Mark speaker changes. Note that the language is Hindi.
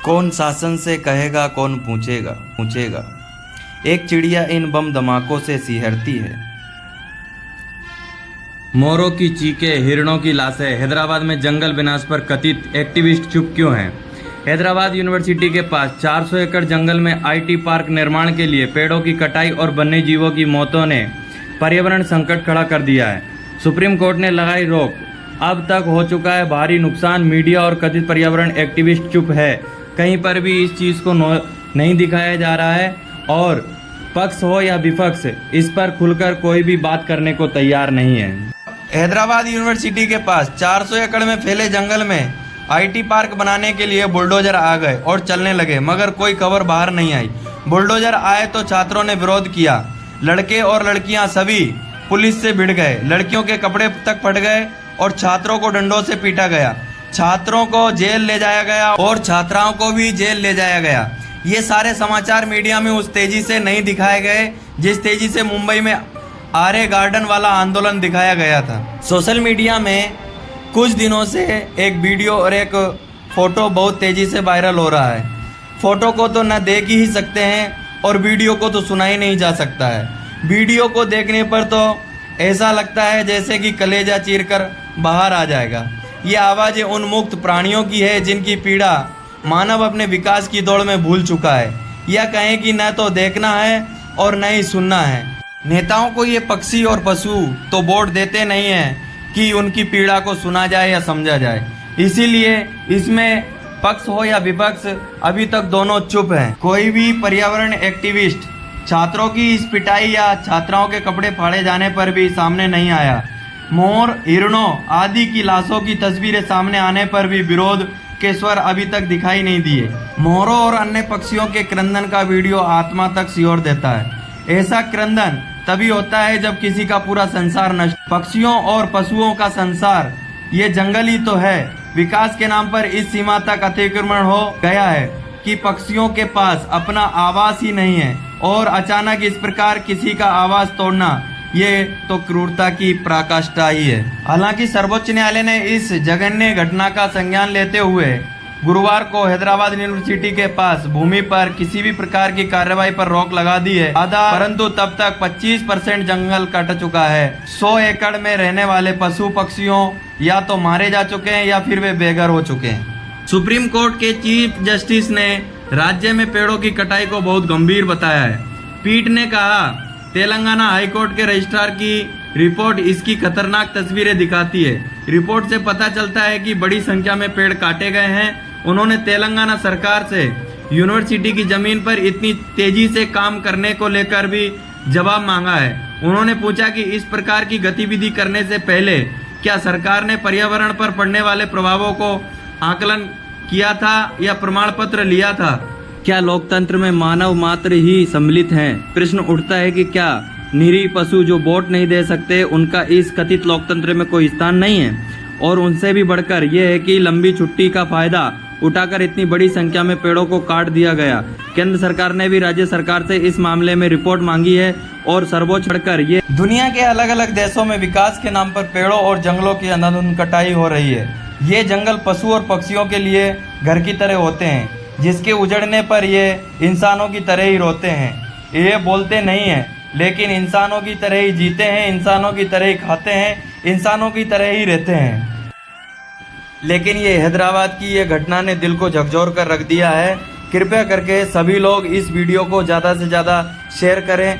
Speaker 1: कौन शासन से कहेगा, कौन पूछेगा। एक चिड़िया इन बम धमाकों से सिहरती है। मोरों की चीखें, हिरणों की लाशें। हैदराबाद में जंगल विनाश पर कथित एक्टिविस्ट चुप क्यों हैं? हैदराबाद यूनिवर्सिटी के पास 400 एकड़ जंगल में आईटी पार्क निर्माण के लिए पेड़ों की कटाई और वन्य जीवों की मौतों ने पर्यावरण संकट खड़ा कर दिया है। सुप्रीम कोर्ट ने लगाई रोक। अब तक हो चुका है भारी नुकसान। मीडिया और कथित पर्यावरण एक्टिविस्ट चुप है। कहीं पर भी इस चीज़ को नहीं दिखाया जा रहा है और पक्ष हो या विपक्ष इस पर खुलकर कोई भी बात करने को तैयार नहीं है। हैदराबाद यूनिवर्सिटी के पास 400 एकड़ में फैले जंगल में आईटी पार्क बनाने के लिए बुलडोजर आ गए और चलने लगे, मगर कोई खबर बाहर नहीं आई। बुलडोजर आए तो छात्रों ने विरोध किया। लड़के और लड़कियां सभी पुलिस से भिड़ गए। लड़कियों के कपड़े तक फट गए और छात्रों को डंडों से पीटा गया। छात्रों को जेल ले जाया गया और छात्राओं को भी जेल ले जाया गया। ये सारे समाचार मीडिया में उस तेजी से नहीं दिखाए गए जिस तेजी से मुंबई में आर्य गार्डन वाला आंदोलन दिखाया गया था। सोशल मीडिया में कुछ दिनों से एक वीडियो और एक फोटो बहुत तेजी से वायरल हो रहा है। फोटो को तो न देख ही सकते हैं और वीडियो को तो सुना ही नहीं जा सकता है। वीडियो को देखने पर तो ऐसा लगता है जैसे कि कलेजा चीरकर बाहर आ जाएगा। ये आवाज़ें उन मुक्त प्राणियों की है जिनकी पीड़ा मानव अपने विकास की दौड़ में भूल चुका है, या कहें कि न तो देखना है और न ही सुनना है। नेताओं को ये पक्षी और पशु तो वोट देते नहीं हैं कि उनकी पीड़ा को सुना जाए या समझा जाए। इसीलिए इसमें पक्ष हो या विपक्ष अभी तक दोनों चुप हैं। कोई भी पर्यावरण एक्टिविस्ट छात्रों की इस पिटाई या छात्राओं के कपड़े फाड़े जाने पर भी सामने नहीं आया। मोर, हिरणों आदि की लाशों की तस्वीरें सामने आने पर भी विरोध के स्वर अभी तक दिखाई नहीं दिए। मोरों और अन्य पक्षियों के क्रंदन का वीडियो आत्मा तक सियोर देता है। ऐसा क्रंदन तभी होता है जब किसी का पूरा संसार नष्ट। पक्षियों और पशुओं का संसार ये जंगल ही तो है। विकास के नाम पर इस सीमा तक अतिक्रमण हो गया है कि पक्षियों के पास अपना आवास ही नहीं है और अचानक इस प्रकार किसी का आवास तोड़ना ये तो क्रूरता की पराकाष्ठा ही है। हालांकि सर्वोच्च न्यायालय ने इस जघन्य घटना का संज्ञान लेते हुए गुरुवार को हैदराबाद यूनिवर्सिटी के पास भूमि पर किसी भी प्रकार की कार्रवाई पर रोक लगा दी है। परंतु तब तक 25% जंगल कट चुका है। 100 एकड़ में रहने वाले पशु पक्षियों या तो मारे जा चुके हैं या फिर वे बेघर हो चुके हैं। सुप्रीम कोर्ट के चीफ जस्टिस ने राज्य में पेड़ों की कटाई को बहुत गंभीर बताया है। पीठ ने कहा, तेलंगाना हाईकोर्ट के रजिस्ट्रार की रिपोर्ट इसकी खतरनाक तस्वीरें दिखाती है। रिपोर्ट से पता चलता है कि बड़ी संख्या में पेड़ काटे गए हैं। उन्होंने तेलंगाना सरकार से यूनिवर्सिटी की जमीन पर इतनी तेजी से काम करने को लेकर भी जवाब मांगा है। उन्होंने पूछा कि इस प्रकार की गतिविधि करने से पहले क्या सरकार ने पर्यावरण पर पड़ने वाले प्रभावों को आकलन किया था या प्रमाण पत्र लिया था? क्या लोकतंत्र में मानव मात्र ही सम्मिलित हैं? प्रश्न उठता है कि क्या निरीह पशु जो वोट नहीं दे सकते उनका इस कथित लोकतंत्र में कोई स्थान नहीं है? और उनसे भी बढ़कर यह है कि लंबी छुट्टी का फायदा उठाकर इतनी बड़ी संख्या में पेड़ों को काट दिया गया। केंद्र सरकार ने भी राज्य सरकार से इस मामले में रिपोर्ट मांगी है और सर्वोच्च बढ़कर ये दुनिया के अलग अलग देशों में विकास के नाम पर पेड़ों और जंगलों की अंधाधुंध कटाई हो रही है। ये जंगल पशु और पक्षियों के लिए घर की तरह होते हैं, जिसके उजड़ने पर ये इंसानों की तरह ही रोते हैं। ये बोलते नहीं हैं, लेकिन इंसानों की तरह ही जीते हैं, इंसानों की तरह ही खाते हैं, इंसानों की तरह ही रहते हैं। लेकिन ये हैदराबाद की ये घटना ने दिल को झकझोर कर रख दिया है। कृपया करके सभी लोग इस वीडियो को ज़्यादा से ज़्यादा शेयर करें